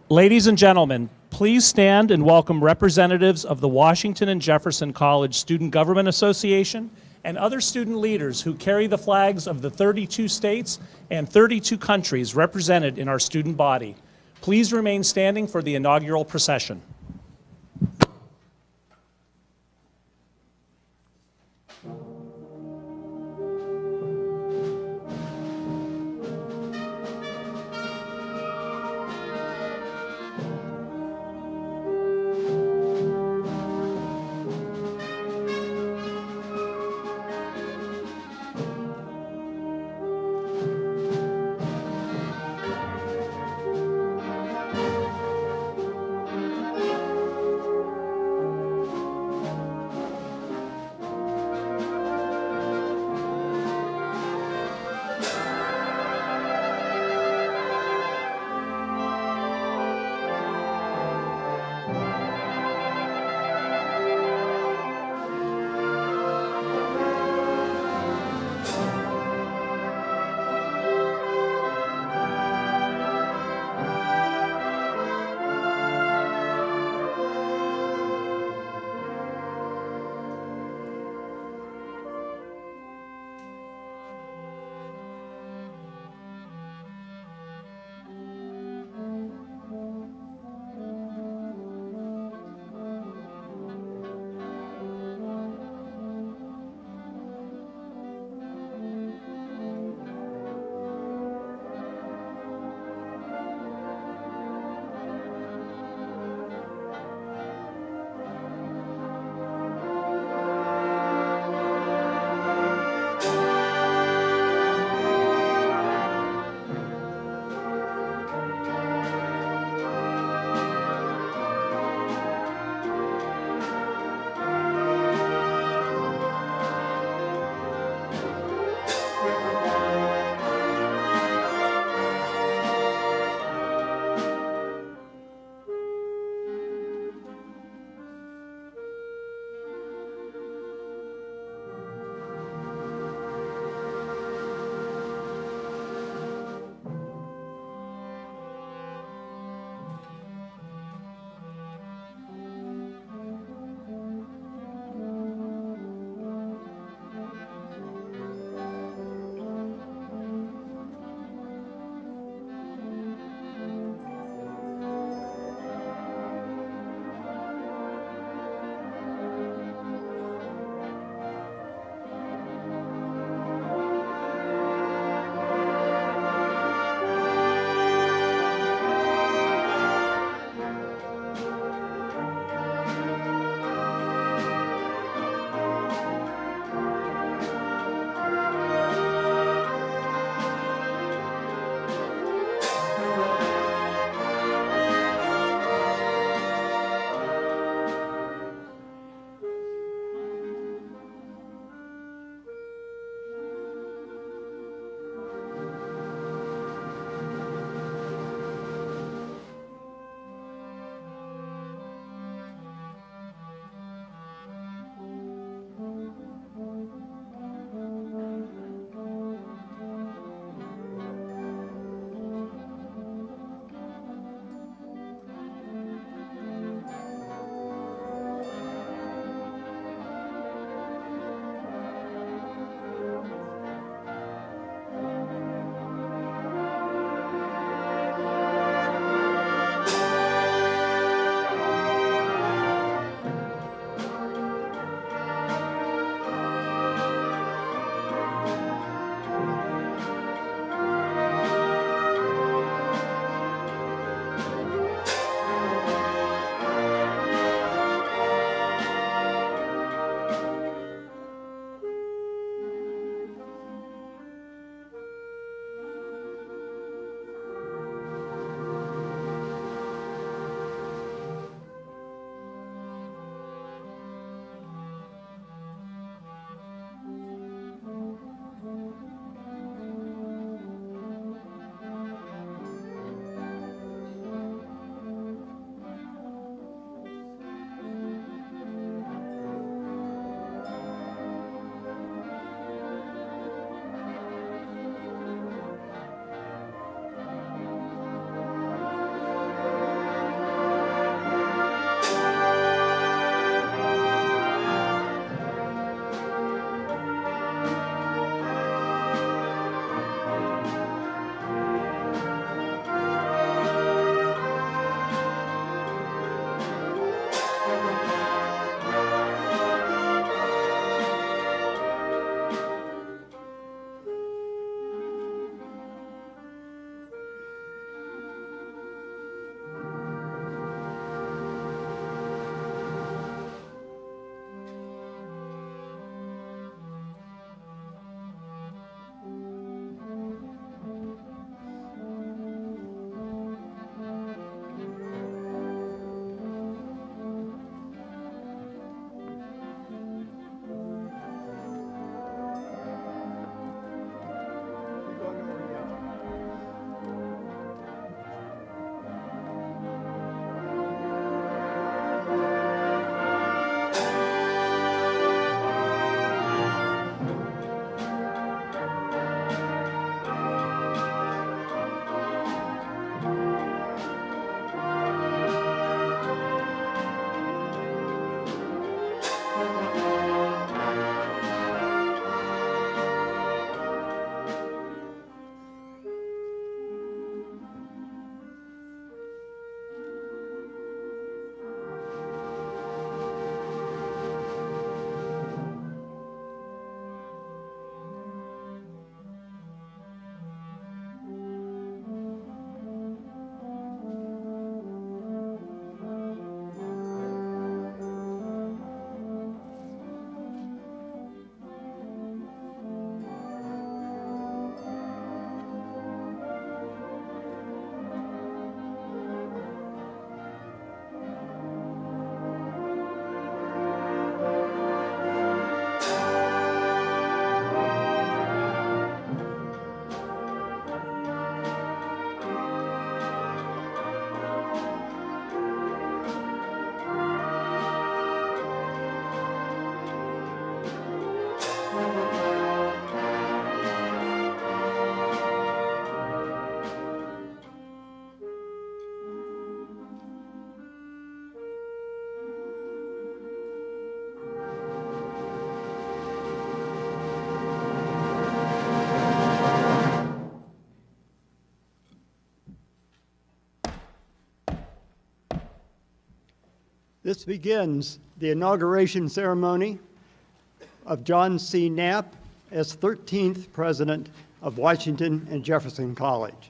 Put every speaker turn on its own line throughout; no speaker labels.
Ladies and gentlemen, please stand and welcome representatives of the Washington and Jefferson College Student Government Association and other student leaders who carry the flags of the 32 states and 32 countries represented in our student body. Please remain standing for the inaugural procession.
This begins the inauguration ceremony of John C. Knapp as 13th President of Washington and Jefferson College.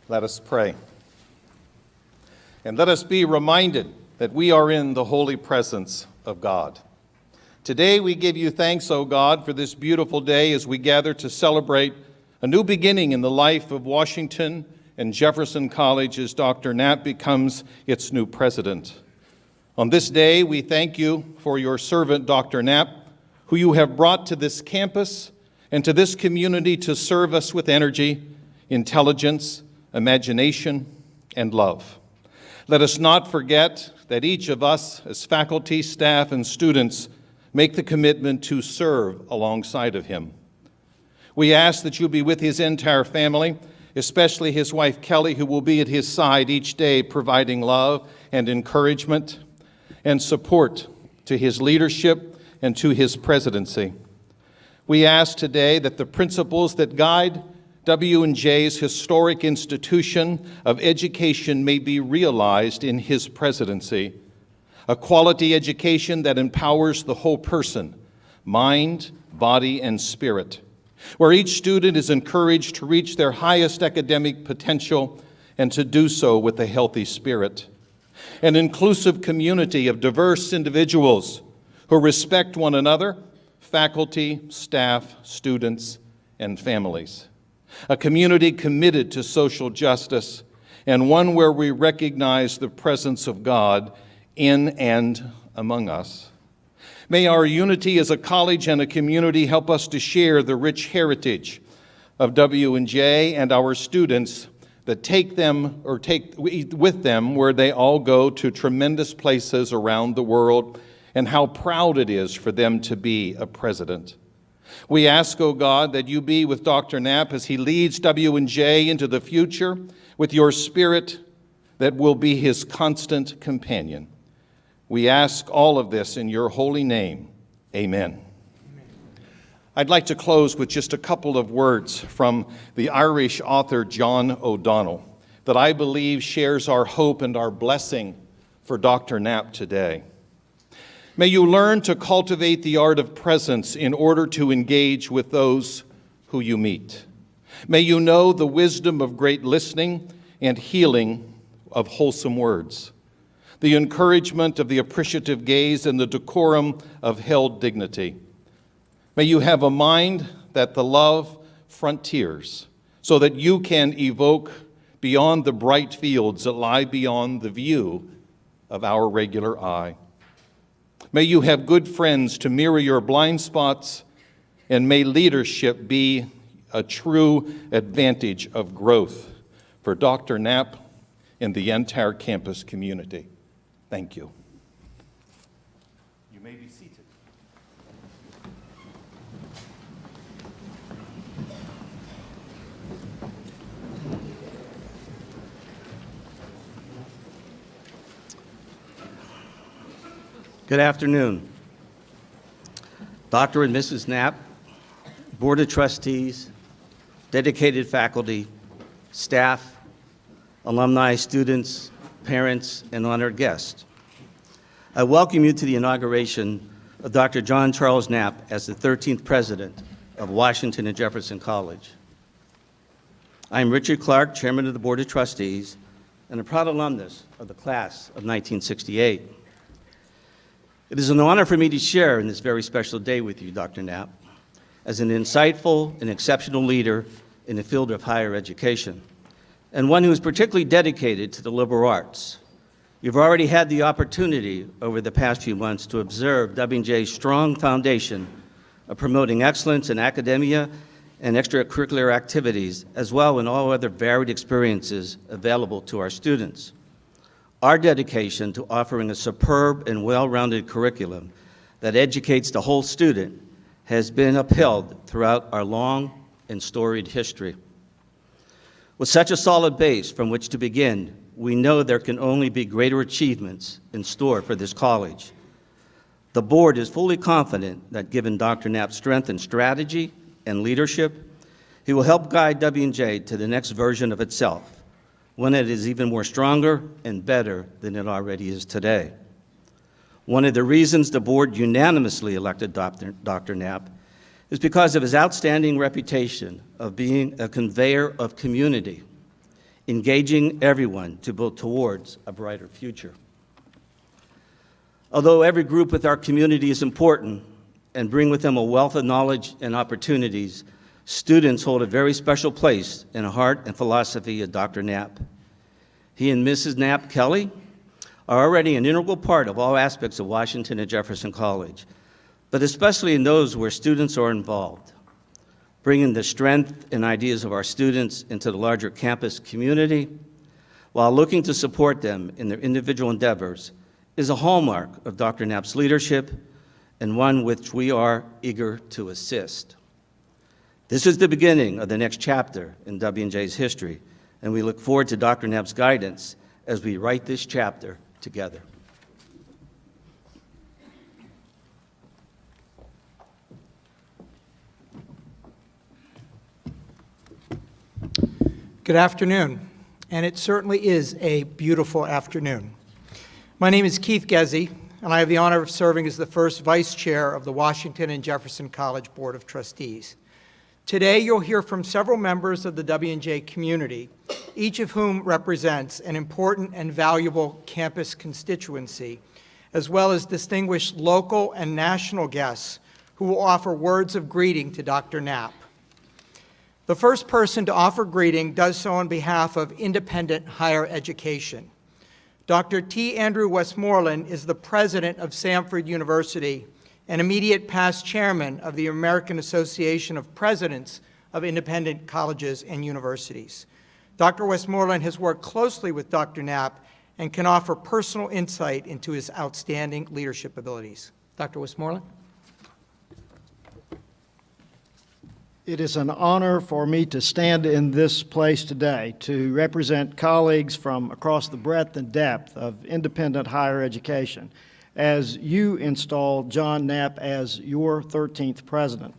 Let us pray. And let us be reminded that we are in the holy presence of God. Today we give you thanks, O God, for this beautiful day as we gather to celebrate a new beginning in the life of Washington and Jefferson College as Dr. Knapp becomes its new president. On this day, we thank you for your servant, Dr. Knapp, who you have brought to this campus and to this community to serve us with energy, intelligence, imagination, and love. Let us not forget that each of us, as faculty, staff, and students, make the commitment to serve alongside of him. We ask that you be with his entire family, especially his wife Kelly, who will be at his side each day providing love and encouragement and support to his leadership and to his presidency. We ask today that the principles that guide W&J's historic institution of education may be realized in his presidency, a quality education that empowers the whole person, mind, body, and spirit, where each student is encouraged to reach their highest academic potential and to do so with a healthy spirit. An inclusive community of diverse individuals who respect one another, faculty, staff, students, and families. A community committed to social justice, and one where we recognize the presence of God in and among us. May our unity as a college and a community help us to share the rich heritage of W&J and our students that take with them where they all go to tremendous places around the world, and how proud it is for them to be a president. We ask, O God, that you be with Dr. Knapp as he leads W&J into the future with your spirit that will be his constant companion. We ask all of this in your holy name. Amen. I'd like to close with just a couple of words from the Irish author John O'Donnell that I believe shares our hope and our blessing for Dr. Knapp today. May you learn to cultivate the art of presence in order to engage with those who you meet. May you know the wisdom of great listening and healing of wholesome words, the encouragement of the appreciative gaze and the decorum of held dignity. May you have a mind that the love frontiers so that you can evoke beyond the bright fields that lie beyond the view of our regular eye. May you have good friends to mirror your blind spots, and may leadership be a true advantage of growth for Dr. Knapp and the entire campus community. Thank you. You may be seated.
Good afternoon. Dr. and Mrs. Knapp, Board of Trustees, dedicated faculty, staff, alumni, students, parents, and honored guests. I welcome you to the inauguration of Dr. John Charles Knapp as the 13th president of Washington and Jefferson College. I am Richard Clark, chairman of the Board of Trustees, and a proud alumnus of the class of 1968. It is an honor for me to share in this very special day with you, Dr. Knapp, as an insightful and exceptional leader in the field of higher education, and one who is particularly dedicated to the liberal arts. You've already had the opportunity over the past few months to observe W&J's strong foundation of promoting excellence in academia and extracurricular activities, as well as in all other varied experiences available to our students. Our dedication to offering a superb and well-rounded curriculum that educates the whole student has been upheld throughout our long and storied history. With such a solid base from which to begin, we know there can only be greater achievements in store for this college. The board is fully confident that given Dr. Knapp's strength and strategy and leadership, he will help guide W&J to the next version of itself, one that is even more stronger and better than it already is today. One of the reasons the board unanimously elected Dr. Knapp is because of his outstanding reputation of being a conveyor of community, engaging everyone to build towards a brighter future. Although every group with our community is important and bring with them a wealth of knowledge and opportunities, students hold a very special place in the heart and philosophy of Dr. Knapp. He and Mrs. Knapp Kelly are already an integral part of all aspects of Washington and Jefferson College, but especially in those where students are involved. Bringing the strength and ideas of our students into the larger campus community while looking to support them in their individual endeavors is a hallmark of Dr. Knapp's leadership and one which we are eager to assist. This is the beginning of the next chapter in W&J's history, and we look forward to Dr. Knapp's guidance as we write this chapter together.
Good afternoon, and it certainly is a beautiful afternoon. My name is Keith Gezzi, and I have the honor of serving as the first vice chair of the Washington and Jefferson College Board of Trustees. Today, you'll hear from several members of the W&J community, each of whom represents an important and valuable campus constituency, as well as distinguished local and national guests who will offer words of greeting to Dr. Knapp. The first person to offer greeting does so on behalf of independent higher education. Dr. T. Andrew Westmoreland is the president of Samford University and immediate past chairman of the American Association of Presidents of Independent Colleges and Universities. Dr. Westmoreland has worked closely with Dr. Knapp and can offer personal insight into his outstanding leadership abilities. Dr. Westmoreland?
It is an honor for me to stand in this place today to represent colleagues from across the breadth and depth of independent higher education as you install John Knapp as your 13th president.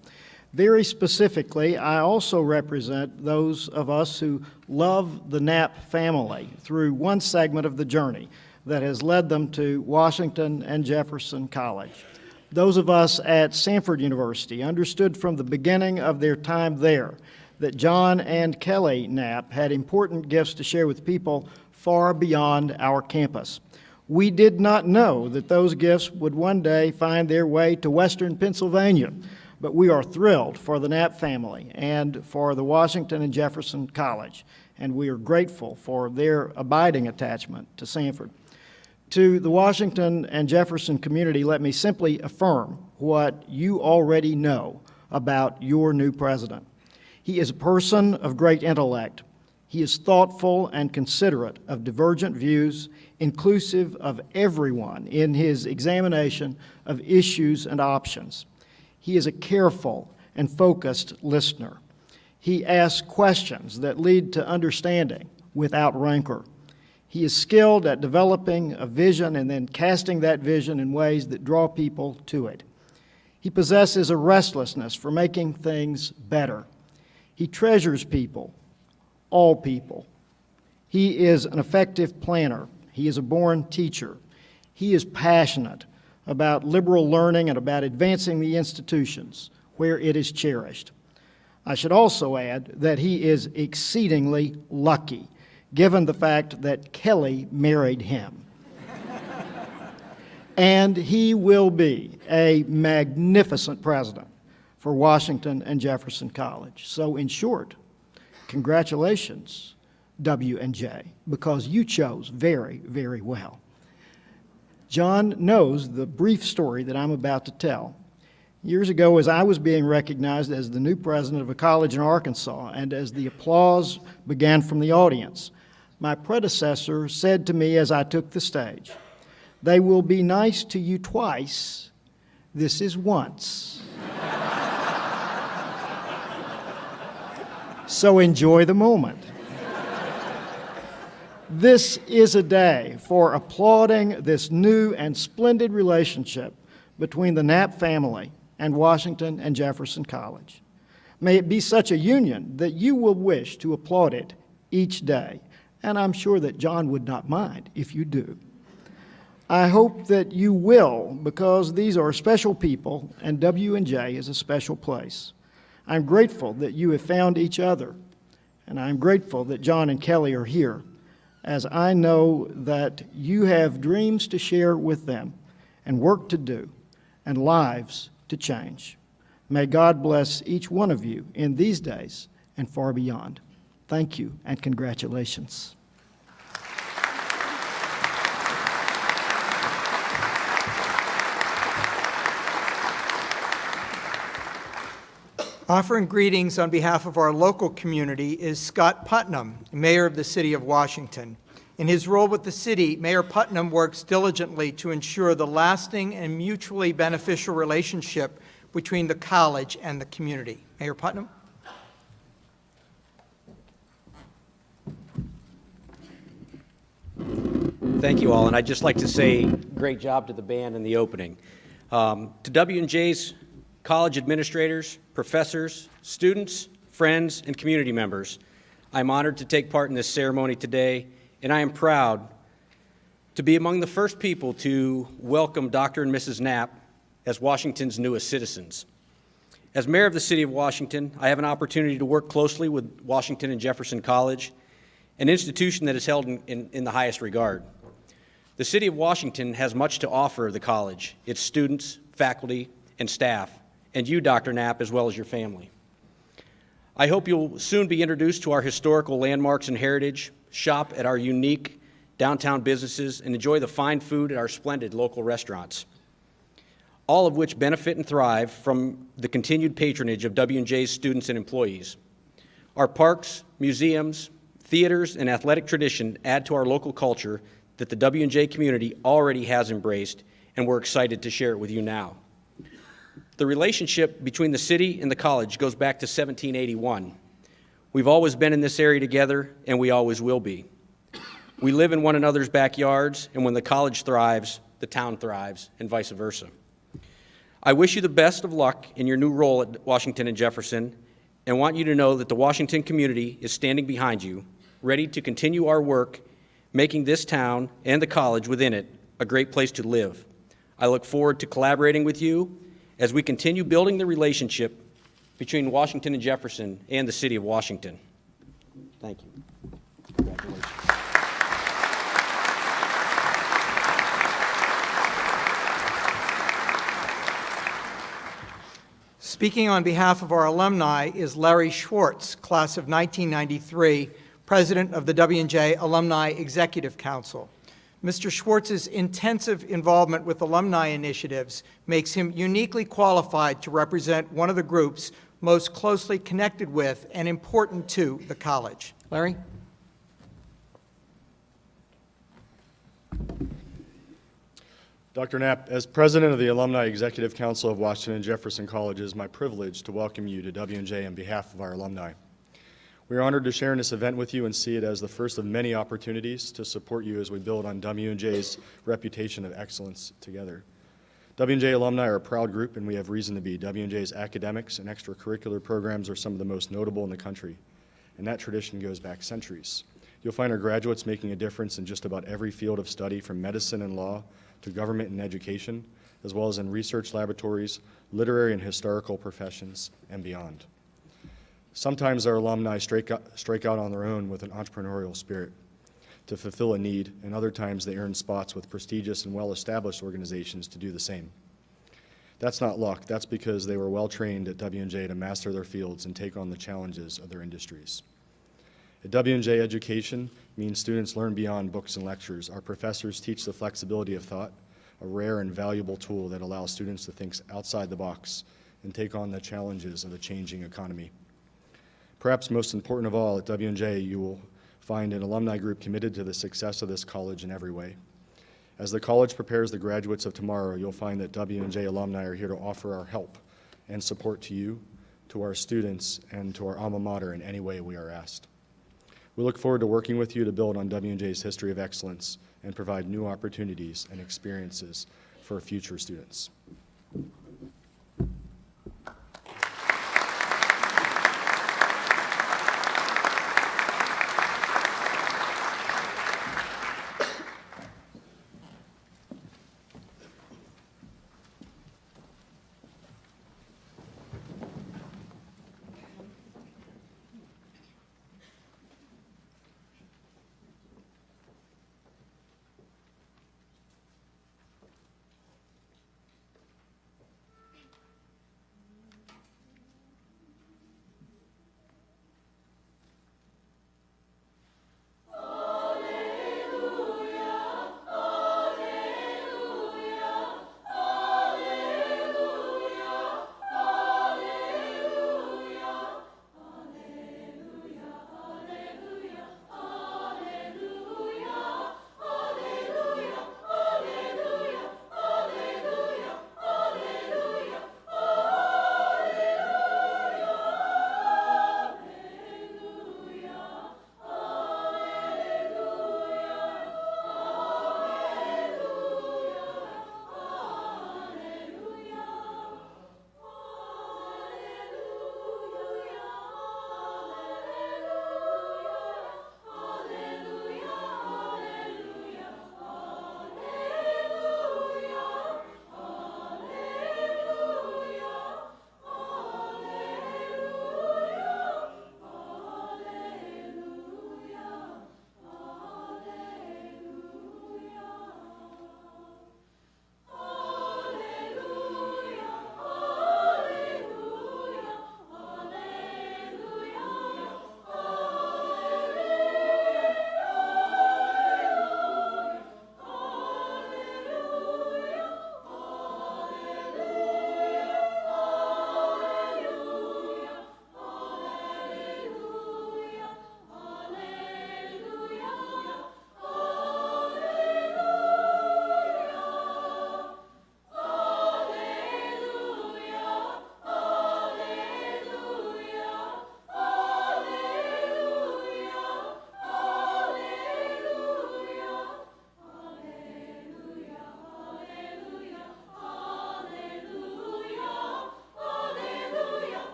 Very specifically, I also represent those of us who love the Knapp family through one segment of the journey that has led them to Washington and Jefferson College. Those of us at Samford University understood from the beginning of their time there that John and Kelly Knapp had important gifts to share with people far beyond our campus. We did not know that those gifts would one day find their way to Western Pennsylvania, but we are thrilled for the Knapp family and for the Washington and Jefferson College, and we are grateful for their abiding attachment to Samford. To the Washington and Jefferson community, let me simply affirm what you already know about your new president. He is a person of great intellect. He is thoughtful and considerate of divergent views, inclusive of everyone in his examination of issues and options. He is a careful and focused listener. He asks questions that lead to understanding without rancor. He is skilled at developing a vision and then casting that vision in ways that draw people to it. He possesses a restlessness for making things better. He treasures people, all people. He is an effective planner. He is a born teacher. He is passionate about liberal learning and about advancing the institutions where it is cherished. I should also add that he is exceedingly lucky, given the fact that Kelly married him. And he will be a magnificent president for Washington and Jefferson College. So in short, congratulations, W&J, because you chose very, very well. John knows the brief story that I'm about to tell. Years ago, as I was being recognized as the new president of a college in Arkansas, and as the applause began from the audience, my predecessor said to me as I took the stage, "They will be nice to you twice. This is once." So enjoy the moment. This is a day for applauding this new and splendid relationship between the Knapp family and Washington and Jefferson College. May it be such a union that you will wish to applaud it each day, and I'm sure that John would not mind if you do. I hope that you will, because these are special people and W&J is a special place. I'm grateful that you have found each other, and I'm grateful that John and Kelly are here, as I know that you have dreams to share with them and work to do and lives to change. May God bless each one of you in these days and far beyond. Thank you and congratulations.
Offering greetings on behalf of our local community is Scott Putnam, Mayor of the City of Washington. In his role with the city, Mayor Putnam works diligently to ensure the lasting and mutually beneficial relationship between the college and the community. Mayor Putnam?
Thank you all, and I'd just like to say great job to the band in the opening. To W&J's college administrators, professors, students, friends, and community members, I'm honored to take part in this ceremony today, and I am proud to be among the first people to welcome Dr. and Mrs. Knapp as Washington's newest citizens. As mayor of the city of Washington, I have an opportunity to work closely with Washington and Jefferson College, an institution that is held in the highest regard. The city of Washington has much to offer the college, its students, faculty, and staff, and you, Dr. Knapp, as well as your family. I hope you'll soon be introduced to our historical landmarks and heritage, shop at our unique downtown businesses, and enjoy the fine food at our splendid local restaurants, all of which benefit and thrive from the continued patronage of W&J's students and employees. Our parks, museums, theaters, and athletic tradition add to our local culture that the W&J community already has embraced, and we're excited to share it with you now. The relationship between the city and the college goes back to 1781. We've always been in this area together, and we always will be. We live in one another's backyards, and when the college thrives, the town thrives, and vice versa. I wish you the best of luck in your new role at Washington and Jefferson, and want you to know that the Washington community is standing behind you, ready to continue our work, making this town and the college within it a great place to live. I look forward to collaborating with you as we continue building the relationship between Washington and Jefferson and the city of Washington. Thank you. Congratulations.
Speaking on behalf of our alumni is Larry Schwartz, class of 1993, president of the W&J Alumni Executive Council. Mr. Schwartz's intensive involvement with alumni initiatives makes him uniquely qualified to represent one of the groups most closely connected with and important to the college. Larry?
Dr. Knapp, as president of the Alumni Executive Council of Washington and Jefferson College, it is my privilege to welcome you to W&J on behalf of our alumni. We are honored to share in this event with you and see it as the first of many opportunities to support you as we build on W&J's reputation of excellence together. W&J alumni are a proud group, and we have reason to be. W&J's academics and extracurricular programs are some of the most notable in the country, and that tradition goes back centuries. You'll find our graduates making a difference in just about every field of study, from medicine and law to government and education, as well as in research laboratories, literary and historical professions, and beyond. Sometimes our alumni strike out on their own with an entrepreneurial spirit to fulfill a need, and other times they earn spots with prestigious and well-established organizations to do the same. That's not luck. That's because they were well-trained at W&J to master their fields and take on the challenges of their industries. At W&J, education means students learn beyond books and lectures. Our professors teach the flexibility of thought, a rare and valuable tool that allows students to think outside the box and take on the challenges of a changing economy. Perhaps most important of all, at W&J, you will find an alumni group committed to the success of this college in every way. As the college prepares the graduates of tomorrow, you'll find that W&J alumni are here to offer our help and support to you, to our students, and to our alma mater in any way we are asked. We look forward to working with you to build on W&J's history of excellence and provide new opportunities and experiences for future students.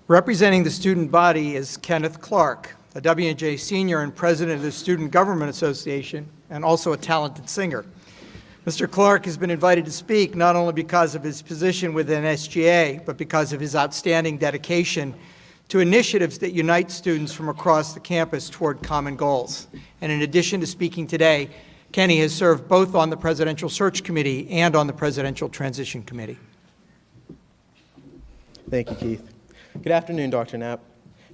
Representing the student body is Kenneth Clark, a W&J senior and president of the Student Government Association, and also a talented singer. Mr. Clark has been invited to speak not only because of his position within SGA, but because of his outstanding dedication to initiatives that unite students from across the campus toward common goals. And in addition to speaking today, Kenny has served both on the Presidential Search Committee and on the Presidential Transition Committee.
Thank you, Keith. Good afternoon, Dr. Knapp,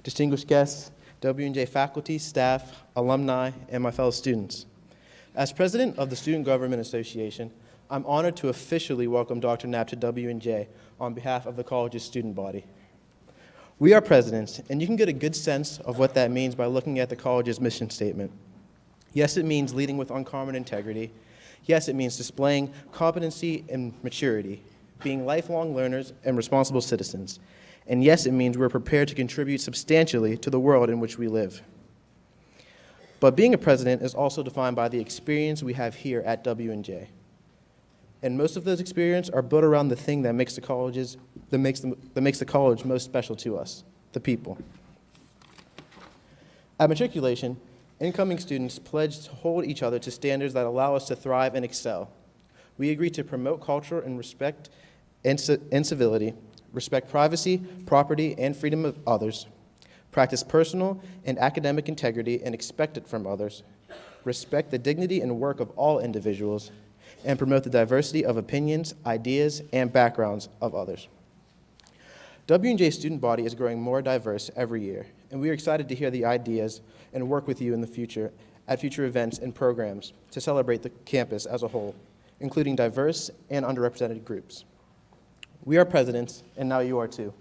distinguished guests, W&J faculty, staff, alumni, and my fellow students. As president of the Student Government Association, I'm honored to officially welcome Dr. Knapp to W&J on behalf of the college's student body. We are presidents, and you can get a good sense of what that means by looking at the college's mission statement. Yes, it means leading with uncommon integrity. Yes, it means displaying competency and maturity, being lifelong learners and responsible citizens. And yes, it means we're prepared to contribute substantially to the world in which we live. But being a president is also defined by the experience we have here at W&J. And most of those experiences are built around the thing that makes the college most special to us, the people. At matriculation, incoming students pledge to hold each other to standards that allow us to thrive and excel. We agree to promote culture and respect and civility, respect privacy, property, and freedom of others, practice personal and academic integrity and expect it from others, respect the dignity and work of all individuals, and promote the diversity of opinions, ideas, and backgrounds of others. W&J's student body is growing more diverse every year, and we are excited to hear the ideas and work with you in the future at future events and programs to celebrate the campus as a whole, including diverse and underrepresented groups. We are presidents, and now you are too.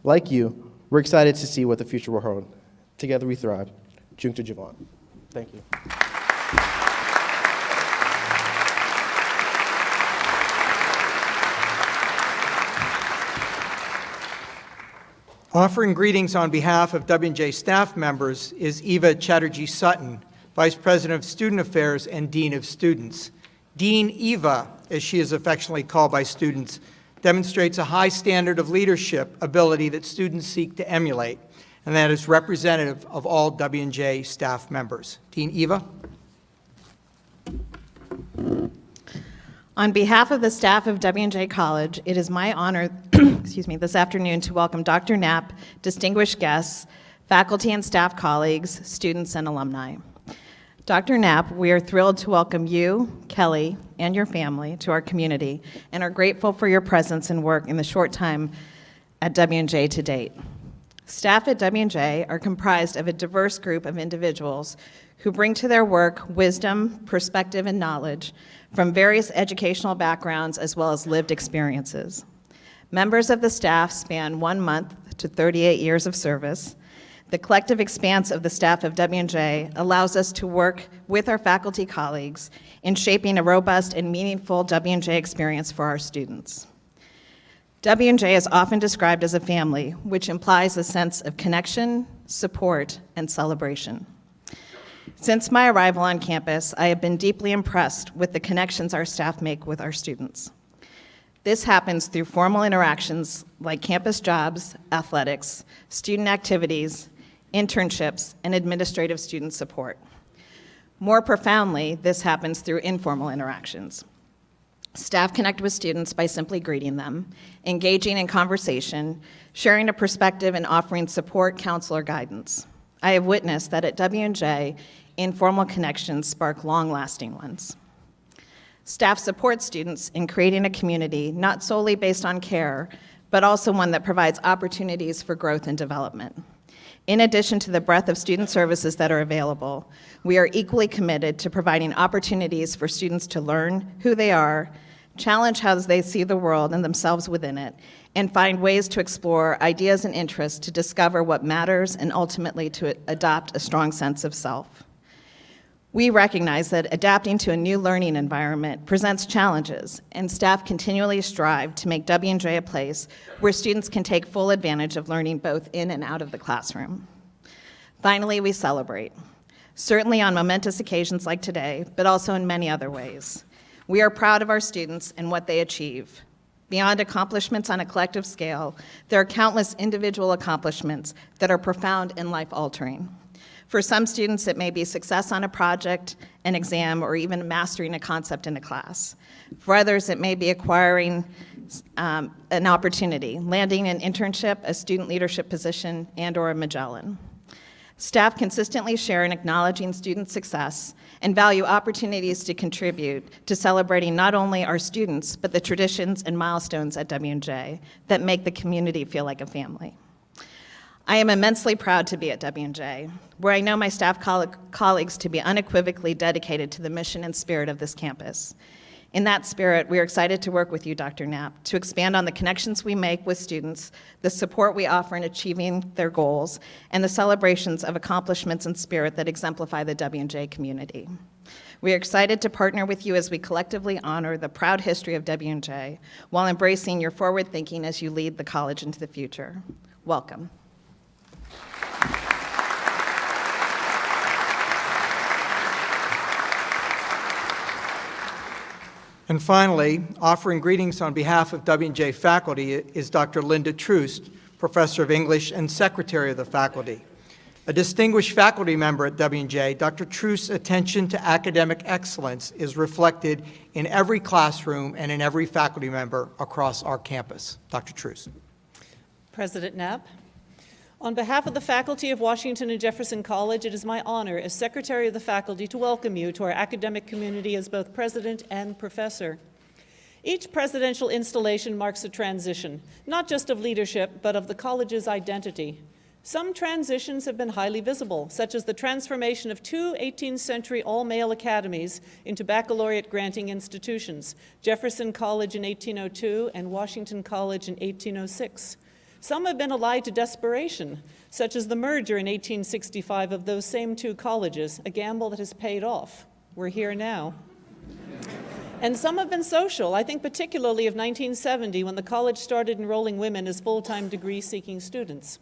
Like you, we're excited to see what the future will hold. Together we thrive. Jung to Javon. Thank you.
Offering greetings on behalf of W&J staff members is Eva Chatterjee Sutton, Vice President of Student Affairs and Dean of Students. Dean Eva, as she is affectionately called by students, demonstrates a high standard of leadership ability that students seek to emulate, and that is representative of all W&J staff members. Dean Eva.
On behalf of the staff of W&J College, it is my honor this afternoon to welcome Dr. Knapp, distinguished guests, faculty and staff colleagues, students, and alumni. Dr. Knapp, we are thrilled to welcome you, Kelly, and your family to our community and are grateful for your presence and work in the short time at W&J to date. Staff at W&J are comprised of a diverse group of individuals who bring to their work wisdom, perspective, and knowledge from various educational backgrounds as well as lived experiences. Members of the staff span 1 month to 38 years of service. The collective expanse of the staff of W&J allows us to work with our faculty colleagues in shaping a robust and meaningful W&J experience for our students. W&J is often described as a family, which implies a sense of connection, support, and celebration. Since my arrival on campus, I have been deeply impressed with the connections our staff make with our students. This happens through formal interactions like campus jobs, athletics, student activities, internships, and administrative student support. More profoundly, this happens through informal interactions. Staff connect with students by simply greeting them, engaging in conversation, sharing a perspective, and offering support, counsel, or guidance. I have witnessed that at W&J, informal connections spark long-lasting ones. Staff supports students in creating a community not solely based on care, but also one that provides opportunities for growth and development. In addition to the breadth of student services that are available, we are equally committed to providing opportunities for students to learn who they are, challenge how they see the world and themselves within it, and find ways to explore ideas and interests to discover what matters and ultimately to adopt a strong sense of self. We recognize that adapting to a new learning environment presents challenges, and staff continually strive to make W&J a place where students can take full advantage of learning both in and out of the classroom. Finally, we celebrate, certainly on momentous occasions like today, but also in many other ways. We are proud of our students and what they achieve. Beyond accomplishments on a collective scale, there are countless individual accomplishments that are profound and life-altering. For some students, it may be success on a project, an exam, or even mastering a concept in a class. For others, it may be acquiring an opportunity, landing an internship, a student leadership position, and/or a Magellan. Staff consistently share in acknowledging student success and value opportunities to contribute to celebrating not only our students, but the traditions and milestones at W&J that make the community feel like a family. I am immensely proud to be at W&J, where I know my staff colleagues to be unequivocally dedicated to the mission and spirit of this campus. In that spirit, we are excited to work with you, Dr. Knapp, to expand on the connections we make with students, the support we offer in achieving their goals, and the celebrations of accomplishments and spirit that exemplify the W&J community. We are excited to partner with you as we collectively honor the proud history of W&J while embracing your forward thinking as you lead the college into the future. Welcome.
And finally, offering greetings on behalf of W&J faculty is Dr. Linda Troost, Professor of English and Secretary of the Faculty. A distinguished faculty member at W&J, Dr. Troost's attention to academic excellence is reflected in every classroom and in every faculty member across our campus. Dr. Troost.
President Knapp, on behalf of the faculty of Washington and Jefferson College, it is my honor as Secretary of the Faculty to welcome you to our academic community as both president and professor. Each presidential installation marks a transition, not just of leadership, but of the college's identity. Some transitions have been highly visible, such as the transformation of two 18th century all-male academies into baccalaureate-granting institutions, Jefferson College in 1802 and Washington College in 1806. Some have been allied to desperation, such as the merger in 1865 of those same two colleges, a gamble that has paid off. We're here now. And some have been social. I think particularly of 1970, when the college started enrolling women as full-time degree-seeking students.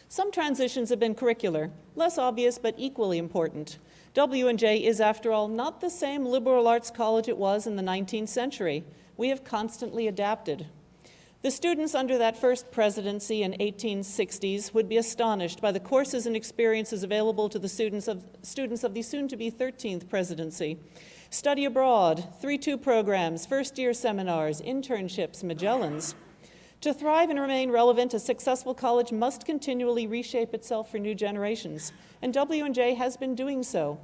Some transitions have been curricular, less obvious but equally important. W&J is, after all, not the same liberal arts college it was in the 19th century. We have constantly adapted. The students under that first presidency in 1860s would be astonished by the courses and experiences available to the students of the soon-to-be 13th presidency. Study abroad, 3-2 programs, first-year seminars, internships, Magellans. To thrive and remain relevant, a successful college must continually reshape itself for new generations, and W&J has been doing so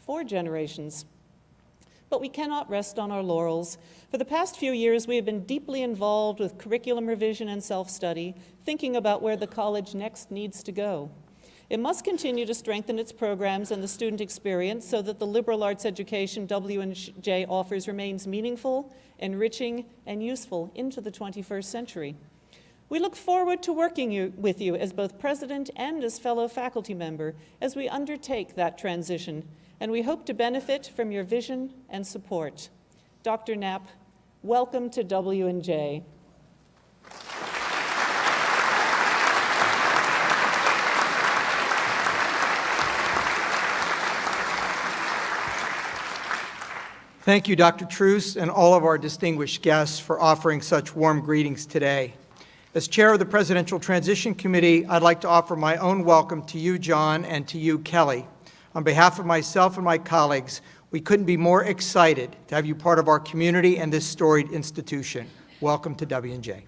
for generations. But we cannot rest on our laurels. For the past few years, we have been deeply involved with curriculum revision and self-study, thinking about where the college next needs to go. It must continue to strengthen its programs and the student experience so that the liberal arts education W&J offers remains meaningful, enriching, and useful into the 21st century. We look forward to working with you as both president and as fellow faculty member as we undertake that transition, and we hope to benefit from your vision and support. Dr. Knapp, welcome to W&J.
Thank you, Dr. Troost, and all of our distinguished guests for offering such warm greetings today. As chair of the Presidential Transition Committee, I'd like to offer my own welcome to you, John, and to you, Kelly. On behalf of myself and my colleagues, we couldn't be more excited to have you part of our community and this storied institution. Welcome to W&J.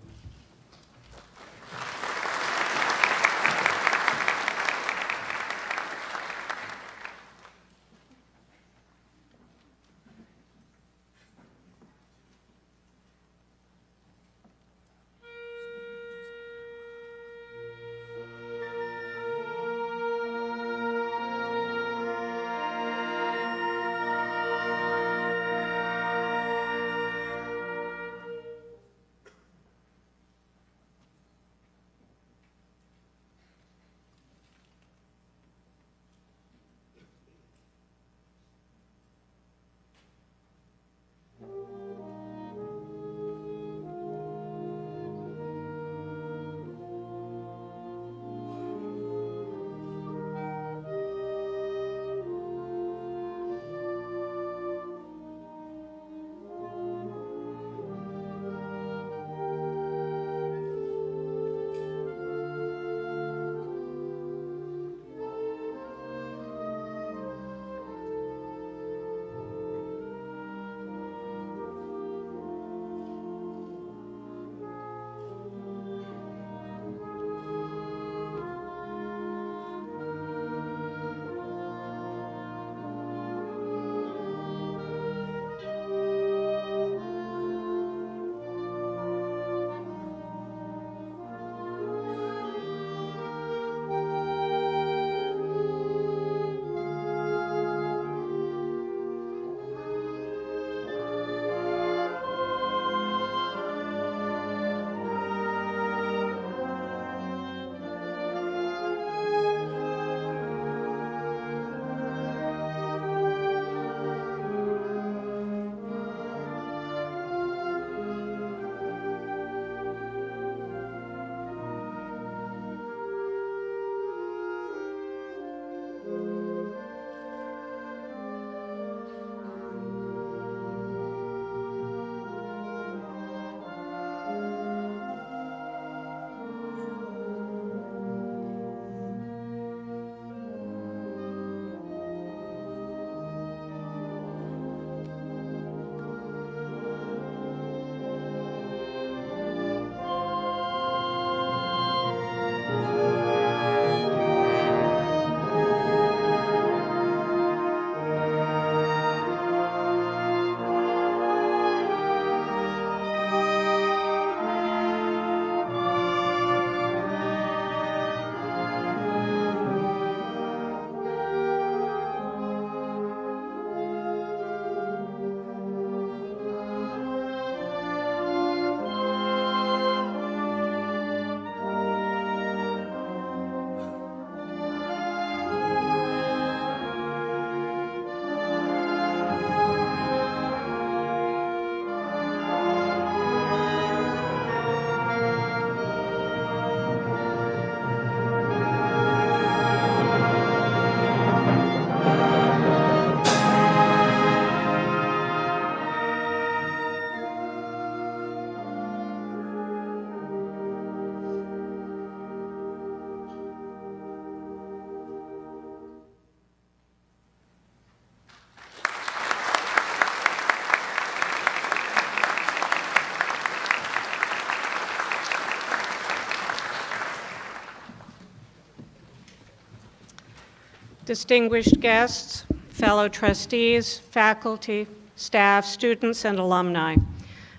Distinguished guests, fellow trustees, faculty, staff, students, and alumni,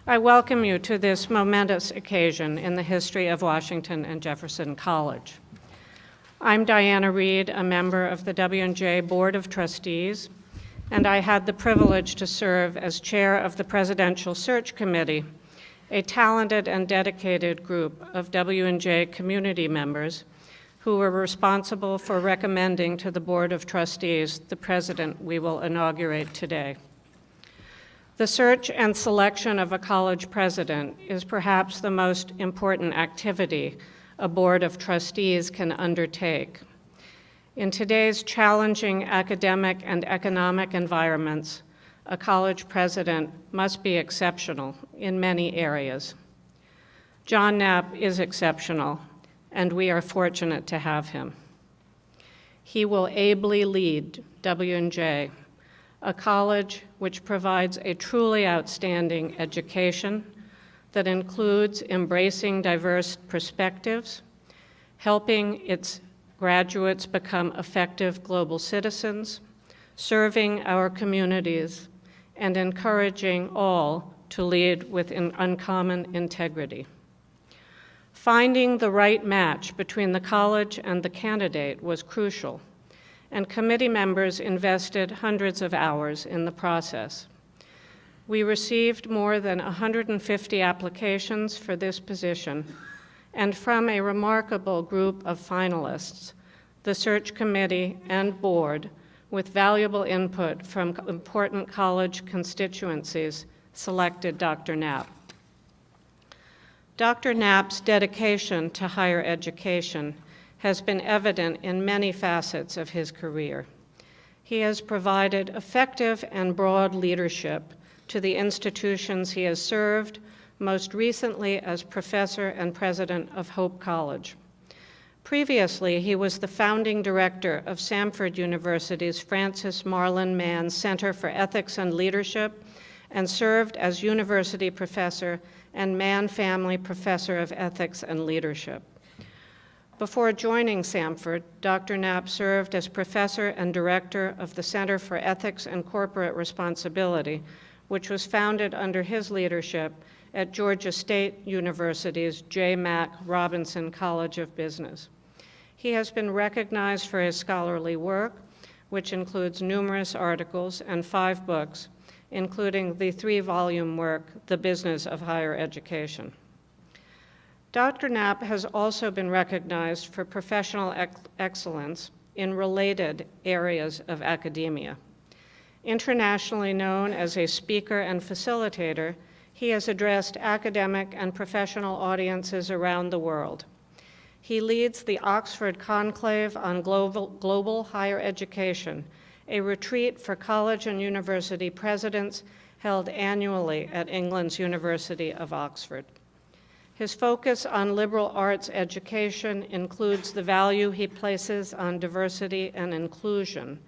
I welcome you to this momentous occasion in the history of Washington and Jefferson College. I'm Diana Reed, a member of the W&J Board of Trustees, and I had the privilege to serve as chair of the Presidential Search Committee, a talented and dedicated group of W&J community members who were responsible for recommending to the Board of Trustees the president we will inaugurate today. The search and selection of a college president is perhaps the most important activity a Board of Trustees can undertake. In today's challenging academic and economic environments, a college president must be exceptional in many areas. John Knapp is exceptional, and we are fortunate to have him. He will ably lead W&J, a college which provides a truly outstanding education that includes embracing diverse perspectives, helping its graduates become effective global citizens, serving our communities, and encouraging all to lead with an uncommon integrity. Finding the right match between the college and the candidate was crucial, and committee members invested hundreds of hours in the process. We received more than 150 applications for this position, and from a remarkable group of finalists, the search committee and board, with valuable input from important college constituencies, selected Dr. Knapp. Dr. Knapp's dedication to higher education has been evident in many facets of his career. He has provided effective and broad leadership to the institutions he has served, most recently as professor and president of Hope College. Previously, he was the founding director of Samford University's Francis Marlin Mann Center for Ethics and Leadership and served as university professor and Mann Family Professor of Ethics and Leadership. Before joining Samford, Dr. Knapp served as professor and director of the Center for Ethics and Corporate Responsibility, which was founded under his leadership at Georgia State University's J. Mack Robinson College of Business. He has been recognized for his scholarly work, which includes numerous articles and 5 books, including the 3-volume work, The Business of Higher Education. Dr. Knapp has also been recognized for professional excellence in related areas of academia. Internationally known as a speaker and facilitator, he has addressed academic and professional audiences around the world. He leads the Oxford Conclave on Global Higher Education, a retreat for college and university presidents held annually at England's University of Oxford. His focus on liberal arts education includes the value he places on diversity and inclusion.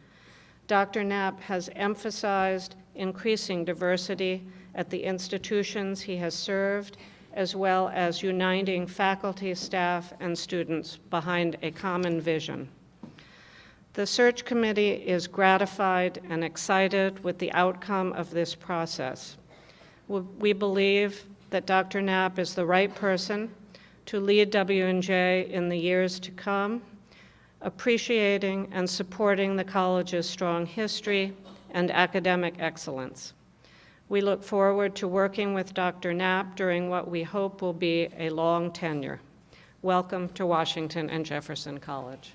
Dr. Knapp has emphasized increasing diversity at the institutions he has served, as well as uniting faculty, staff, and students behind a common vision. The search committee is gratified and excited with the outcome of this process. We believe that Dr. Knapp is the right person to lead W&J in the years to come, appreciating and supporting the college's strong history and academic excellence. We look forward to working with Dr. Knapp during what we hope will be a long tenure. Welcome to Washington and Jefferson College.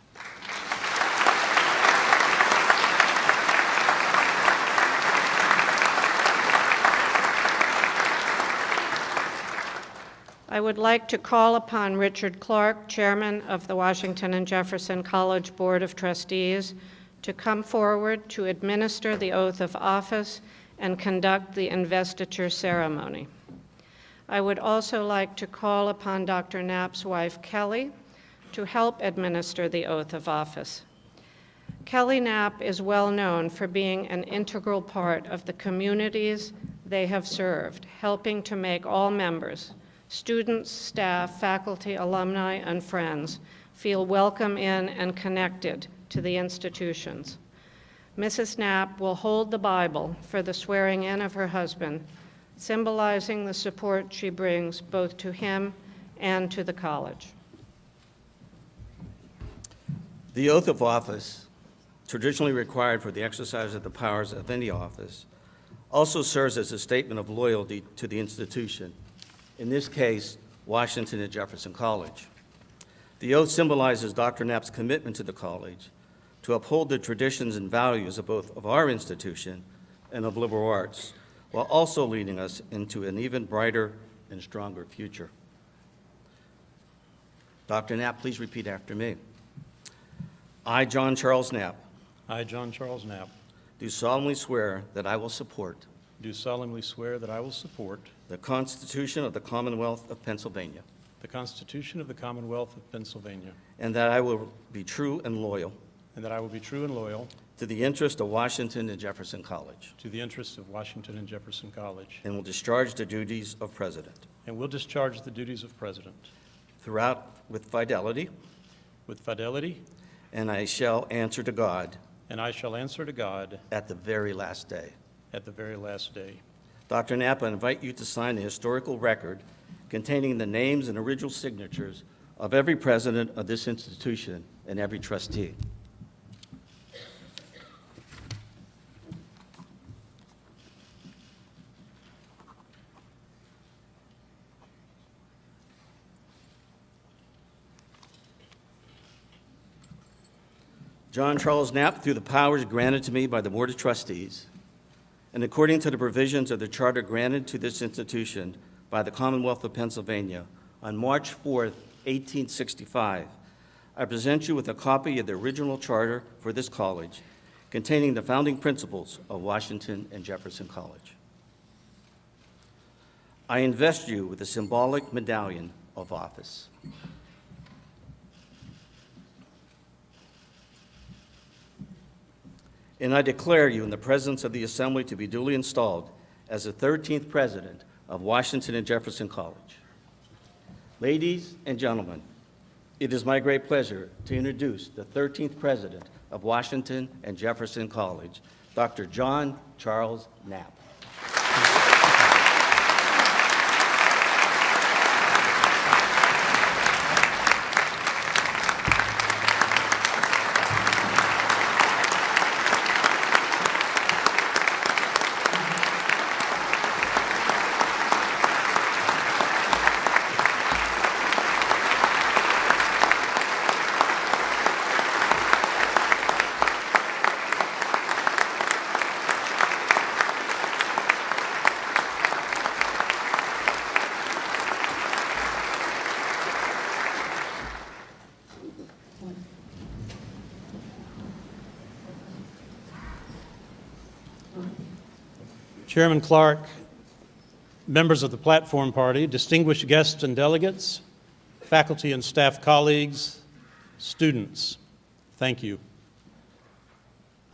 I would like to call upon Richard Clark, Chairman of the Washington and Jefferson College Board of Trustees, to come forward to administer the oath of office and conduct the investiture ceremony. I would also like to call upon Dr. Knapp's wife, Kelly, to help administer the oath of office. Kelly Knapp is well known for being an integral part of the communities they have served, helping to make all members, students, staff, faculty, alumni, and friends feel welcome in and connected to the institutions. Mrs. Knapp will hold the Bible for the swearing in of her husband, symbolizing the support she brings both to him and to the college.
The oath of office, traditionally required for the exercise of the powers of any office, also serves as a statement of loyalty to the institution, in this case, Washington and Jefferson College. The oath symbolizes Dr. Knapp's commitment to the college to uphold the traditions and values of both of our institution and of liberal arts, while also leading us into an even brighter and stronger future. Dr. Knapp, please repeat after me. I, John Charles Knapp,
I, John Charles Knapp,
do solemnly swear that I will support
do solemnly swear that I will support
the Constitution of the Commonwealth of Pennsylvania,
the Constitution of the Commonwealth of Pennsylvania,
and that I will be true and loyal
and that I will be true and loyal
to the interest of Washington and Jefferson College,
to the interests of Washington and Jefferson College,
and will discharge the duties of president
and will discharge the duties of president
throughout with fidelity, and I shall answer to God
and I shall answer to God
at the very last day.
at the very last day.
Dr. Knapp, I invite you to sign the historical record containing the names and original signatures of every president of this institution and every trustee. John Charles Knapp, through the powers granted to me by the Board of Trustees, and according to the provisions of the charter granted to this institution by the Commonwealth of Pennsylvania on March 4th, 1865, I present you with a copy of the original charter for this college containing the founding principles of Washington and Jefferson College. I invest you with a symbolic medallion of office. And I declare you in the presence of the Assembly to be duly installed as the 13th President of Washington and Jefferson College. Ladies and gentlemen, it is my great pleasure to introduce the 13th President of Washington and Jefferson College, Dr. John Charles Knapp.
Chairman Clark, members of the Platform Party, distinguished guests and delegates, faculty and staff colleagues, students, thank you.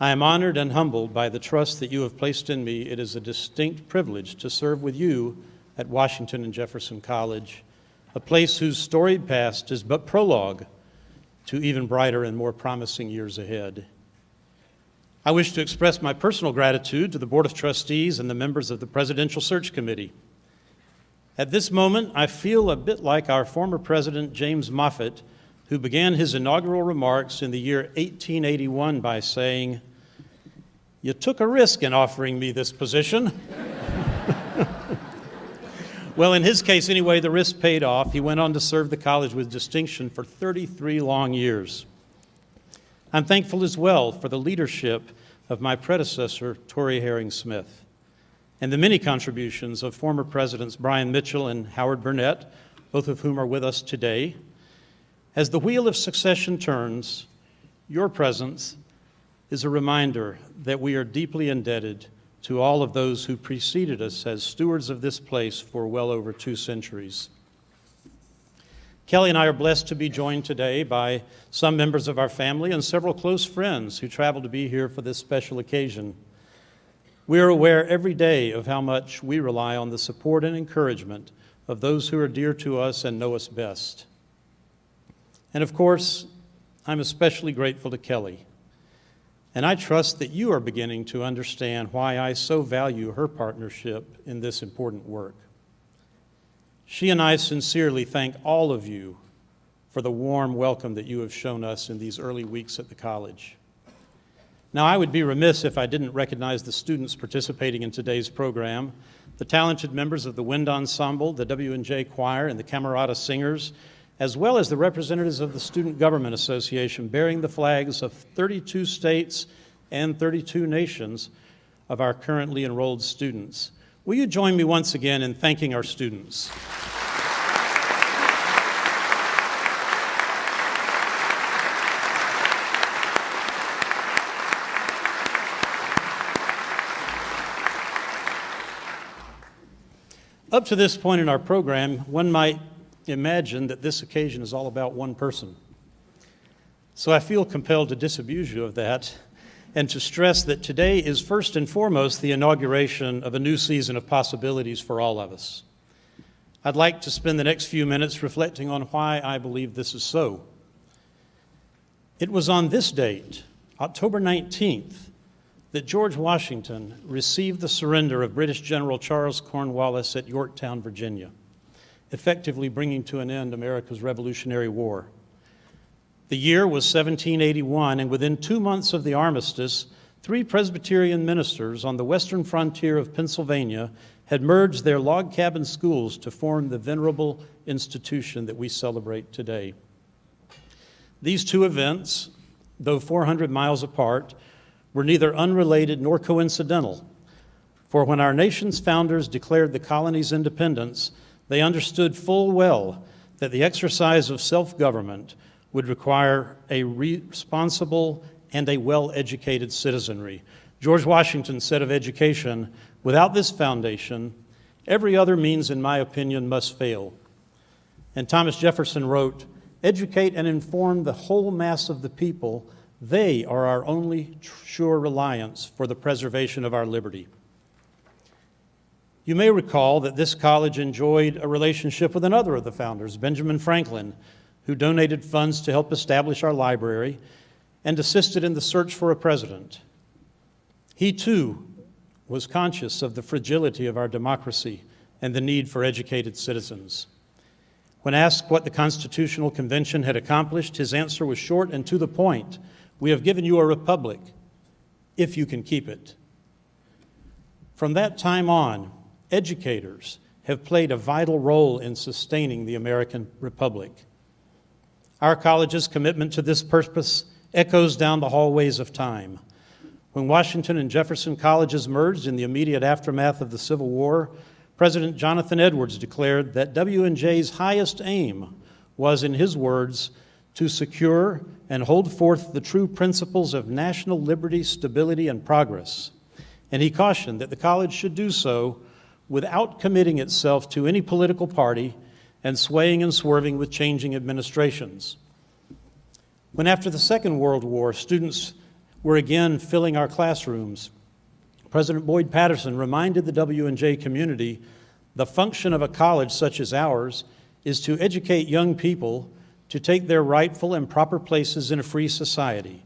I am honored and humbled by the trust that you have placed in me. It is a distinct privilege to serve with you at Washington and Jefferson College, a place whose storied past is but prologue to even brighter and more promising years ahead. I wish to express my personal gratitude to the Board of Trustees and the members of the Presidential Search Committee. At this moment, I feel a bit like our former President James Moffett, who began his inaugural remarks in the year 1881 by saying, "You took a risk in offering me this position." Well, in his case anyway, the risk paid off. He went on to serve the college with distinction for 33 long years. I'm thankful as well for the leadership of my predecessor, Torrey Herring Smith, and the many contributions of former Presidents Brian Mitchell and Howard Burnett, both of whom are with us today. As the wheel of succession turns, your presence is a reminder that we are deeply indebted to all of those who preceded us as stewards of this place for well over 2 centuries. Kelly and I are blessed to be joined today by some members of our family and several close friends who traveled to be here for this special occasion. We are aware every day of how much we rely on the support and encouragement of those who are dear to us and know us best. And of course, I'm especially grateful to Kelly
and I trust that you are beginning to understand why I so value her partnership in this important work. She and I sincerely thank all of you for the warm welcome that you have shown us in these early weeks at the college. Now, I would be remiss if I didn't recognize the students participating in today's program, the talented members of the Wind Ensemble, the W&J Choir, and the Camerata Singers, as well as the representatives of the Student Government Association bearing the flags of 32 states and 32 nations of our currently enrolled students. Will you join me once again in thanking our students? Up to this point in our program, one might imagine that this occasion is all about one person. So I feel compelled to disabuse you of that and to stress that today is first and foremost the inauguration of a new season of possibilities for all of us. I'd like to spend the next few minutes reflecting on why I believe this is so. It was on this date, October 19th, that George Washington received the surrender of British General Charles Cornwallis at Yorktown, Virginia, effectively bringing to an end America's Revolutionary War. The year was 1781, and within 2 months of the armistice, 3 Presbyterian ministers on the western frontier of Pennsylvania had merged their log cabin schools to form the venerable institution that we celebrate today. These 2 events, though 400 miles apart, were neither unrelated nor coincidental, for when our nation's founders declared the colony's independence, they understood full well that the exercise of self-government would require a responsible and a well-educated citizenry. George Washington said of education, "Without this foundation, every other means, in my opinion, must fail." And Thomas Jefferson wrote, "Educate and inform the whole mass of the people. They are our only sure reliance for the preservation of our liberty." You may recall that this college enjoyed a relationship with another of the founders, Benjamin Franklin, who donated funds to help establish our library and assisted in the search for a president. He, too, was conscious of the fragility of our democracy and the need for educated citizens. When asked what the Constitutional Convention had accomplished, his answer was short and to the point. "We have given you a republic, if you can keep it." From that time on, educators have played a vital role in sustaining the American Republic. Our college's commitment to this purpose echoes down the hallways of time. When Washington and Jefferson colleges merged in the immediate aftermath of the Civil War, President Jonathan Edwards declared that W&J's highest aim was, in his words, to secure and hold forth the true principles of national liberty, stability, and progress. And he cautioned that the college should do so without committing itself to any political party and swaying and swerving with changing administrations. When after the Second World War, students were again filling our classrooms, President Boyd Patterson reminded the W&J community the function of a college such as ours is to educate young people to take their rightful and proper places in a free society.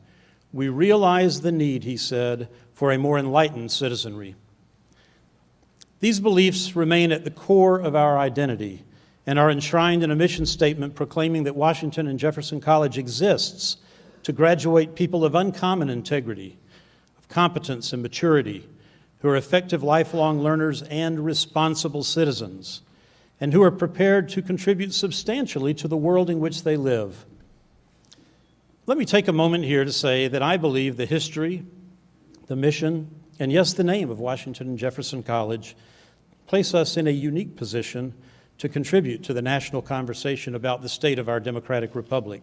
We realize the need, he said, for a more enlightened citizenry. These beliefs remain at the core of our identity and are enshrined in a mission statement proclaiming that Washington and Jefferson College exists to graduate people of uncommon integrity, of competence and maturity, who are effective lifelong learners and responsible citizens, and who are prepared to contribute substantially to the world in which they live. Let me take a moment here to say that I believe the history, the mission, and yes, the name of Washington and Jefferson College place us in a unique position to contribute to the national conversation about the state of our democratic republic.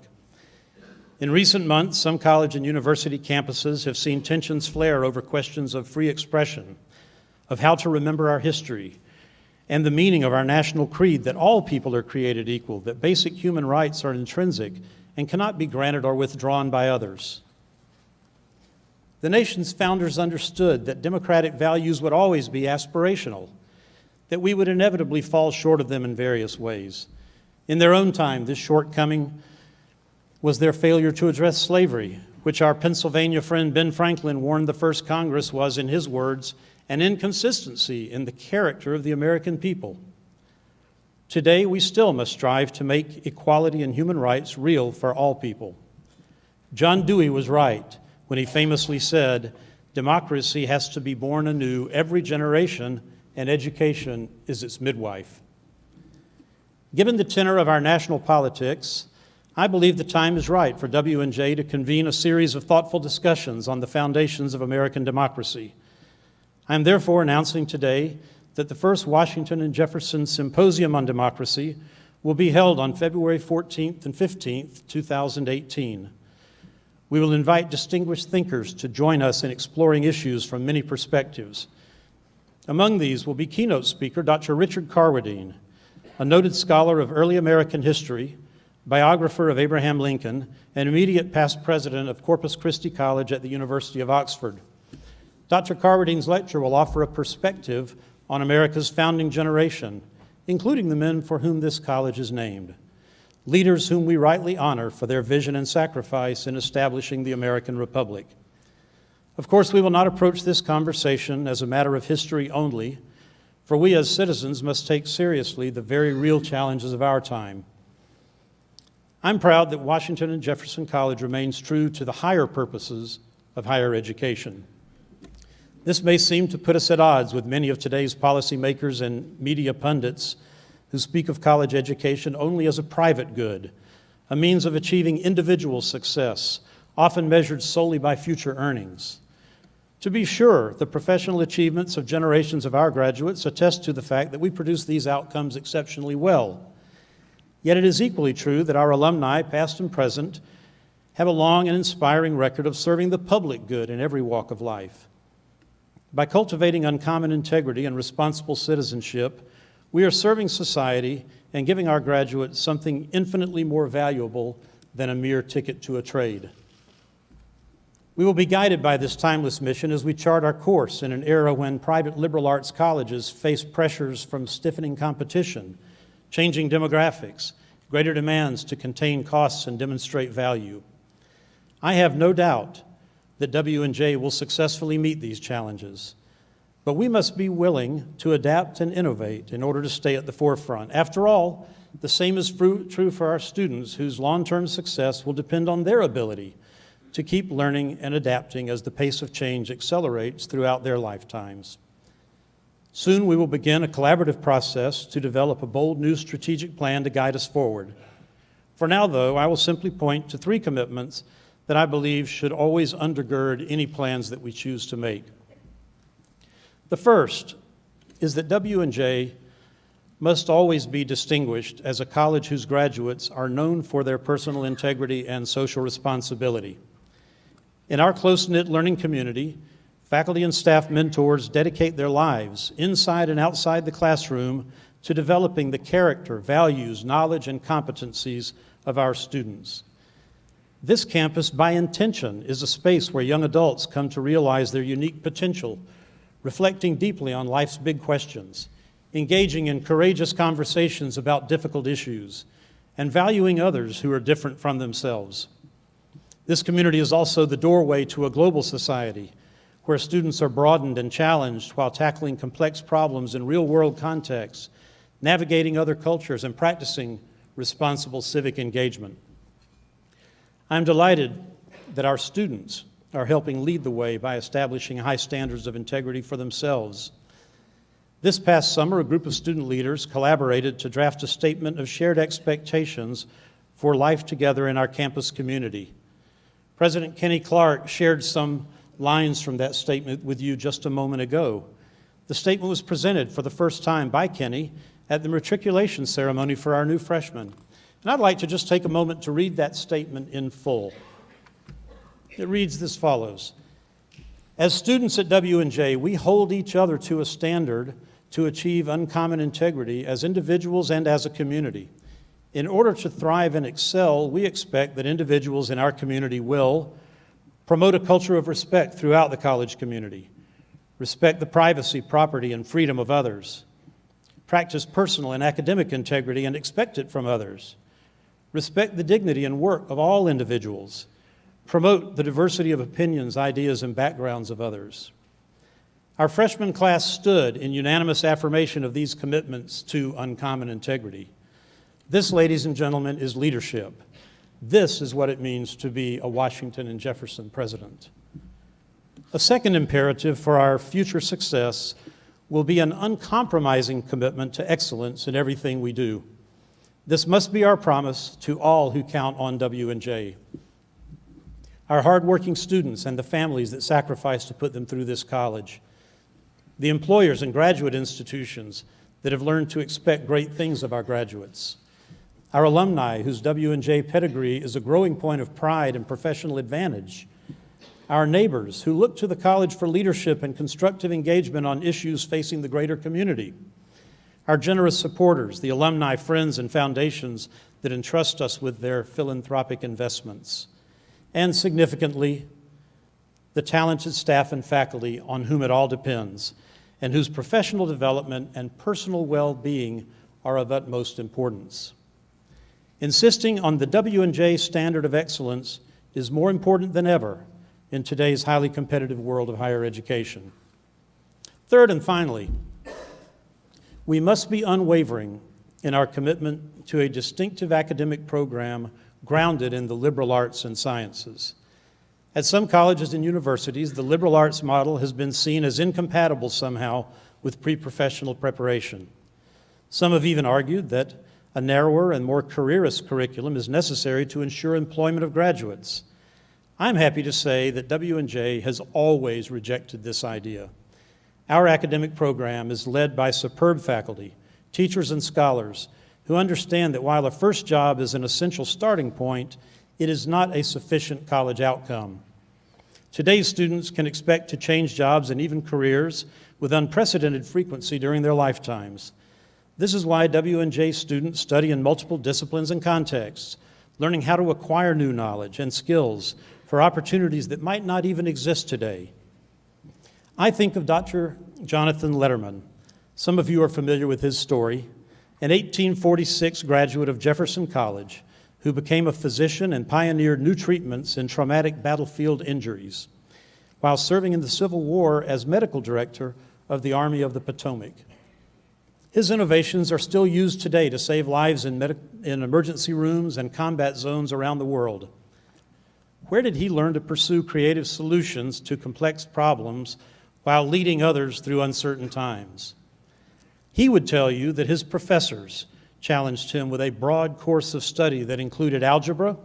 In recent months, some college and university campuses have seen tensions flare over questions of free expression, of how to remember our history, and the meaning of our national creed that all people are created equal, that basic human rights are intrinsic and cannot be granted or withdrawn by others. The nation's founders understood that democratic values would always be aspirational, that we would inevitably fall short of them in various ways. In their own time, this shortcoming was their failure to address slavery, which our Pennsylvania friend Ben Franklin warned the first Congress was, in his words, an inconsistency in the character of the American people. Today, we still must strive to make equality and human rights real for all people. John Dewey was right when he famously said, "Democracy has to be born anew every generation, and education is its midwife." Given the tenor of our national politics, I believe the time is right for W&J to convene a series of thoughtful discussions on the foundations of American democracy. I am therefore announcing today that the first Washington and Jefferson Symposium on Democracy will be held on February 14th and 15th, 2018. We will invite distinguished thinkers to join us in exploring issues from many perspectives. Among these will be keynote speaker Dr. Richard Carwadine, a noted scholar of early American history, biographer of Abraham Lincoln, and immediate past president of Corpus Christi College at the University of Oxford. Dr. Carwadine's lecture will offer a perspective on America's founding generation, including the men for whom this college is named, leaders whom we rightly honor for their vision and sacrifice in establishing the American Republic. Of course, we will not approach this conversation as a matter of history only, for we as citizens must take seriously the very real challenges of our time. I'm proud that Washington and Jefferson College remains true to the higher purposes of higher education. This may seem to put us at odds with many of today's policymakers and media pundits who speak of college education only as a private good, a means of achieving individual success, often measured solely by future earnings. To be sure, the professional achievements of generations of our graduates attest to the fact that we produce these outcomes exceptionally well. Yet it is equally true that our alumni, past and present, have a long and inspiring record of serving the public good in every walk of life. By cultivating uncommon integrity and responsible citizenship, we are serving society and giving our graduates something infinitely more valuable than a mere ticket to a trade. We will be guided by this timeless mission as we chart our course in an era when private liberal arts colleges face pressures from stiffening competition, changing demographics, greater demands to contain costs and demonstrate value. I have no doubt that W&J will successfully meet these challenges, but we must be willing to adapt and innovate in order to stay at the forefront. After all, the same is true for our students, whose long-term success will depend on their ability to keep learning and adapting as the pace of change accelerates throughout their lifetimes. Soon we will begin a collaborative process to develop a bold new strategic plan to guide us forward. For now, though, I will simply point to 3 commitments that I believe should always undergird any plans that we choose to make. The first is that W&J must always be distinguished as a college whose graduates are known for their personal integrity and social responsibility. In our close-knit learning community, faculty and staff mentors dedicate their lives, inside and outside the classroom, to developing the character, values, knowledge, and competencies of our students. This campus, by intention, is a space where young adults come to realize their unique potential, reflecting deeply on life's big questions, engaging in courageous conversations about difficult issues, and valuing others who are different from themselves. This community is also the doorway to a global society where students are broadened and challenged while tackling complex problems in real-world contexts, navigating other cultures, and practicing responsible civic engagement. I'm delighted that our students are helping lead the way by establishing high standards of integrity for themselves. This past summer, a group of student leaders collaborated to draft a statement of shared expectations for life together in our campus community. President Kenneth Clark shared some lines from that statement with you just a moment ago. The statement was presented for the first time by Kenny at the matriculation ceremony for our new freshmen. And I'd like to just take a moment to read that statement in full. It reads as follows. As students at W&J, we hold each other to a standard to achieve uncommon integrity as individuals and as a community. In order to thrive and excel, we expect that individuals in our community will promote a culture of respect throughout the college community, respect the privacy, property, and freedom of others, practice personal and academic integrity and expect it from others, respect the dignity and work of all individuals, promote the diversity of opinions, ideas, and backgrounds of others. Our freshman class stood in unanimous affirmation of these commitments to uncommon integrity. This, ladies and gentlemen, is leadership. This is what it means to be a Washington and Jefferson president. A second imperative for our future success will be an uncompromising commitment to excellence in everything we do. This must be our promise to all who count on W&J. Our hardworking students and the families that sacrifice to put them through this college. The employers and graduate institutions that have learned to expect great things of our graduates. Our alumni whose W&J pedigree is a growing point of pride and professional advantage. Our neighbors who look to the college for leadership and constructive engagement on issues facing the greater community. Our generous supporters, the alumni, friends, and foundations that entrust us with their philanthropic investments. And significantly, the talented staff and faculty on whom it all depends, and whose professional development and personal well-being are of utmost importance. Insisting on the W&J standard of excellence is more important than ever in today's highly competitive world of higher education. Third and finally, we must be unwavering in our commitment to a distinctive academic program grounded in the liberal arts and sciences. At some colleges and universities, the liberal arts model has been seen as incompatible somehow with pre-professional preparation. Some have even argued that a narrower and more careerist curriculum is necessary to ensure employment of graduates. I'm happy to say that W&J has always rejected this idea. Our academic program is led by superb faculty, teachers, and scholars who understand that while a first job is an essential starting point, it is not a sufficient college outcome. Today's students can expect to change jobs and even careers with unprecedented frequency during their lifetimes. This is why W&J students study in multiple disciplines and contexts, learning how to acquire new knowledge and skills for opportunities that might not even exist today. I think of Dr. Jonathan Letterman. Some of you are familiar with his story, an 1846 graduate of Jefferson College who became a physician and pioneered new treatments in traumatic battlefield injuries while serving in the Civil War as medical director of the Army of the Potomac. His innovations are still used today to save lives in emergency rooms and combat zones around the world. Where did he learn to pursue creative solutions to complex problems while leading others through uncertain times? He would tell you that his professors challenged him with a broad course of study that included algebra,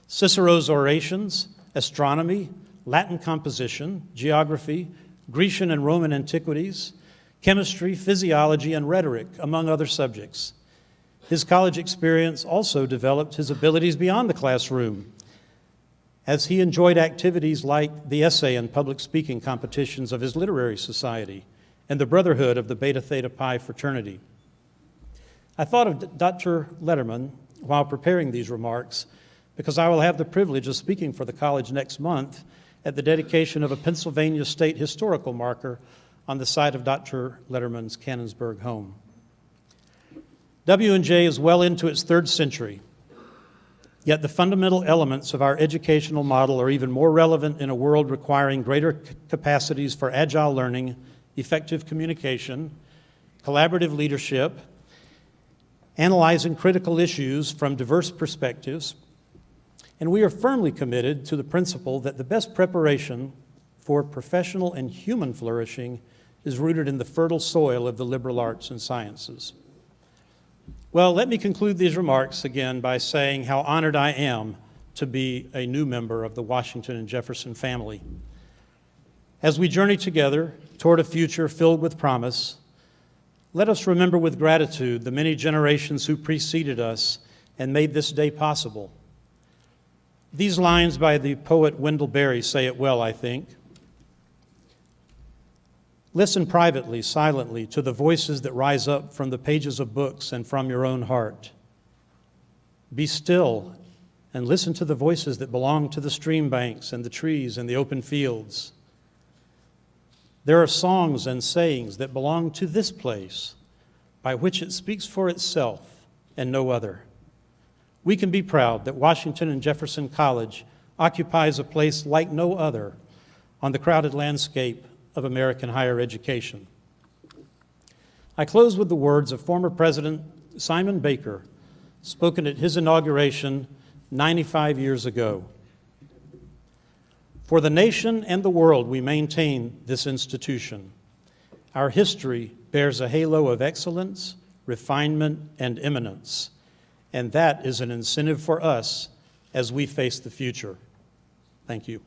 Cicero's orations, astronomy, Latin composition, geography, Grecian and Roman antiquities, chemistry, physiology, and rhetoric, among other subjects. His college experience also developed his abilities beyond the classroom, as he enjoyed activities like the essay and public speaking competitions of his literary society and the Brotherhood of the Beta Theta Pi fraternity. I thought of Dr. Letterman while preparing these remarks because I will have the privilege of speaking for the college next month at the dedication of a Pennsylvania State historical marker on the site of Dr. Letterman's Canonsburg home. W&J is well into its third century, yet the fundamental elements of our educational model are even more relevant in a world requiring greater capacities for agile learning, effective communication, collaborative leadership, analyzing critical issues from diverse perspectives, and we are firmly committed to the principle that the best preparation for professional and human flourishing is rooted in the fertile soil of the liberal arts and sciences. Well, let me conclude these remarks again by saying how honored I am to be a new member of the Washington and Jefferson family. As we journey together toward a future filled with promise, let us remember with gratitude the many generations who preceded us and made this day possible. These lines by the poet Wendell Berry say it well, I think. Listen privately, silently, to the voices that rise up from the pages of books and from your own heart. Be still and listen to the voices that belong to the stream banks and the trees and the open fields. There are songs and sayings that belong to this place, by which it speaks for itself and no other. we can be proud that Washington and Jefferson College occupies a place like no other on the crowded landscape of American higher education. I close with the words of former President Simon Baker, spoken at his inauguration 95 years ago. For the nation and the world, we maintain this institution. Our history bears a halo of excellence, refinement, and eminence, and that is an incentive for us as we face the future. Thank you.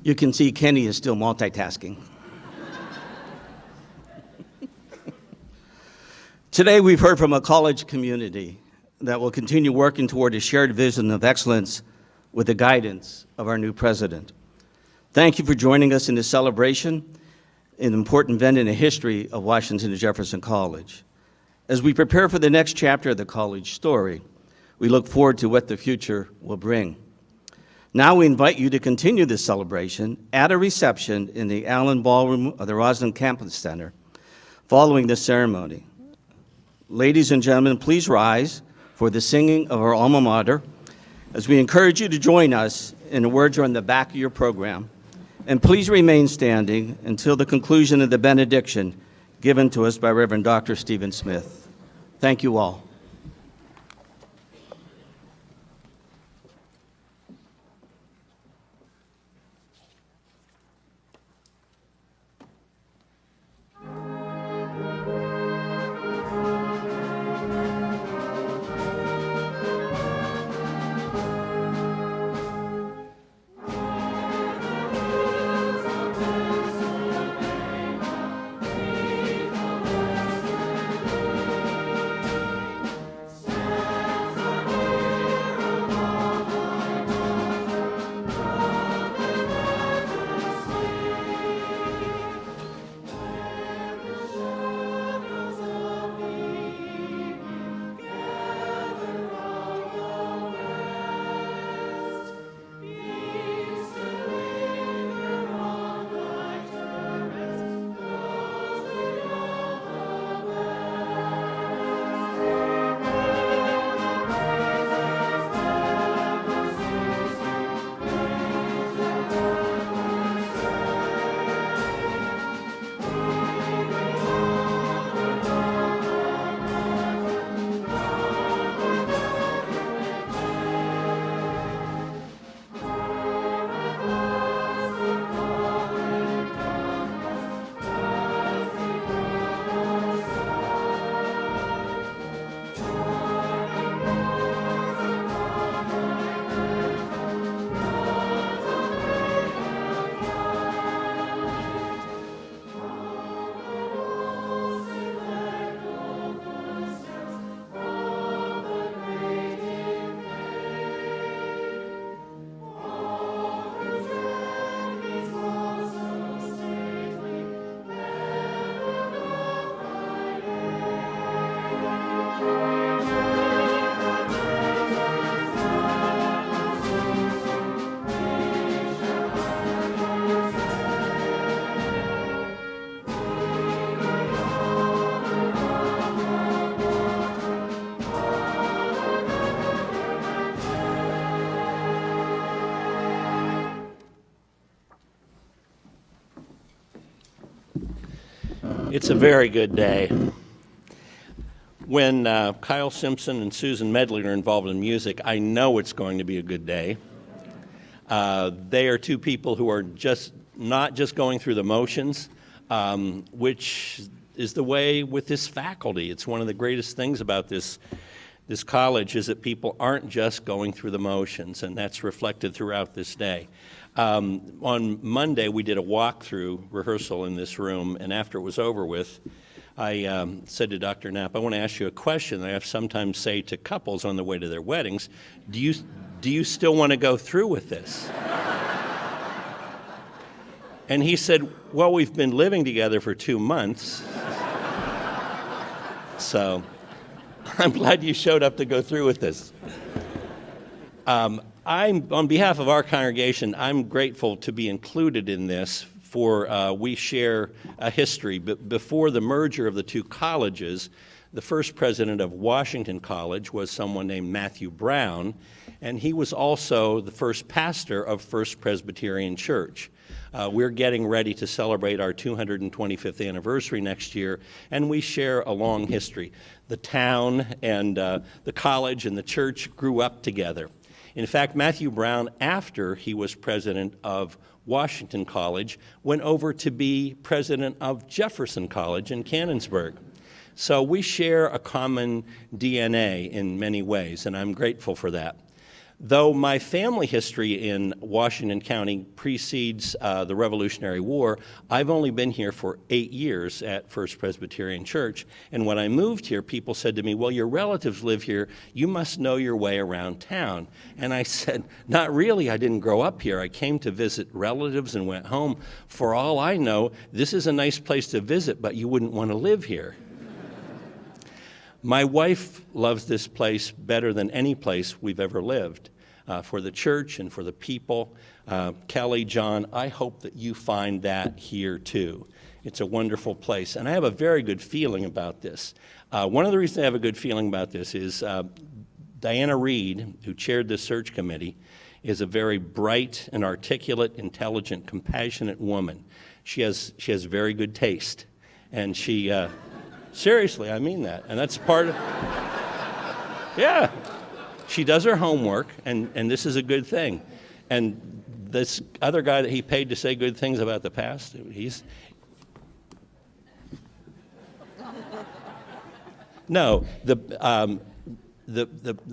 You can see Kenny is still multitasking. Today, we've heard from a college community that will continue working toward a shared vision of excellence with the guidance of our new president. Thank you for joining us in this celebration, an important event in the history of Washington and Jefferson College. As we prepare for the next chapter of the college story, we look forward to what the future will bring. Now we invite you to continue this celebration at a reception in the Allen Ballroom of the Roslyn Campus Center following the ceremony. Ladies and gentlemen, please rise for the singing of our alma mater as we encourage you to join us in the words on the back of your program. And please remain standing until the conclusion of the benediction given to us by Reverend Dr. Stephen Smith. Thank you all.
It's a very good day. When Kyle Simpson and Susan Medley are involved in music, I know it's going to be a good day. They are two people who are not just going through the motions, which is the way with this faculty. It's one of the greatest things about this college is that people aren't just going through the motions, and that's reflected throughout this day. On Monday, we did a walkthrough rehearsal in this room, and after it was over with, I said to Dr. Knapp, I want to ask you a question that I have sometimes say to couples on the way to their weddings. Do you still want to go through with this? And he said, well, we've been living together for 2 months. So I'm glad you showed up to go through with this. On behalf of our congregation, I'm grateful to be included in this, for we share a history. But before the merger of the two colleges, the first president of Washington College was someone named Matthew Brown, and he was also the first pastor of First Presbyterian Church. We're getting ready to celebrate our 225th anniversary next year, and we share a long history. The town and the college and the church grew up together. In fact, Matthew Brown, after he was president of Washington College, went over to be president of Jefferson College in Canonsburg. So we share a common DNA in many ways, and I'm grateful for that. Though my family history in Washington County precedes the Revolutionary War, I've only been here for 8 years at First Presbyterian Church. And when I moved here, people said to me, well, your relatives live here. You must know your way around town. And I said, not really. I didn't grow up here. I came to visit relatives and went home. For all I know, this is a nice place to visit, but you wouldn't want to live here. My wife loves this place better than any place we've ever lived, for the church and for the people. Kelly, John, I hope that you find that here too. It's a wonderful place, and I have a very good feeling about this. One of the reasons I have a good feeling about this is Diana Reed, who chaired the search committee, is a very bright and articulate, intelligent, compassionate woman. She has very good taste, and she... Seriously, I mean that. And that's part of, yeah. She does her homework, and this is a good thing. And this other guy that he paid to say good things about the past, no, the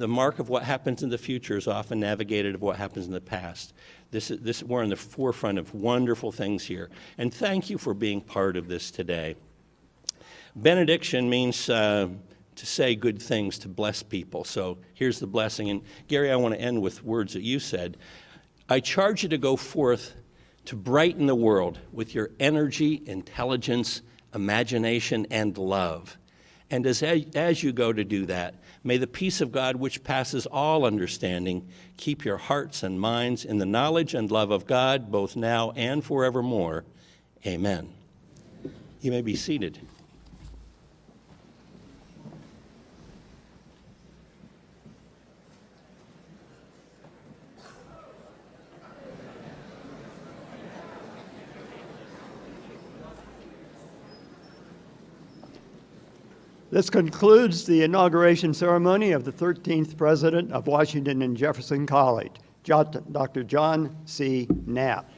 mark of what happens in the future is often navigated of what happens in the past. We're in the forefront of wonderful things here. And thank you for being part of this today. Benediction means to say good things, to bless people. So here's the blessing. And Gary, I want to end with words that you said. I charge you to go forth to brighten the world with your energy, intelligence, imagination, and love. And as you go to do that, may the peace of God, which passes all understanding, keep your hearts and minds in the knowledge and love of God, both now and forevermore. Amen. You may be seated.
This concludes the inauguration ceremony of the 13th president of Washington and Jefferson College, Dr. John C. Knapp.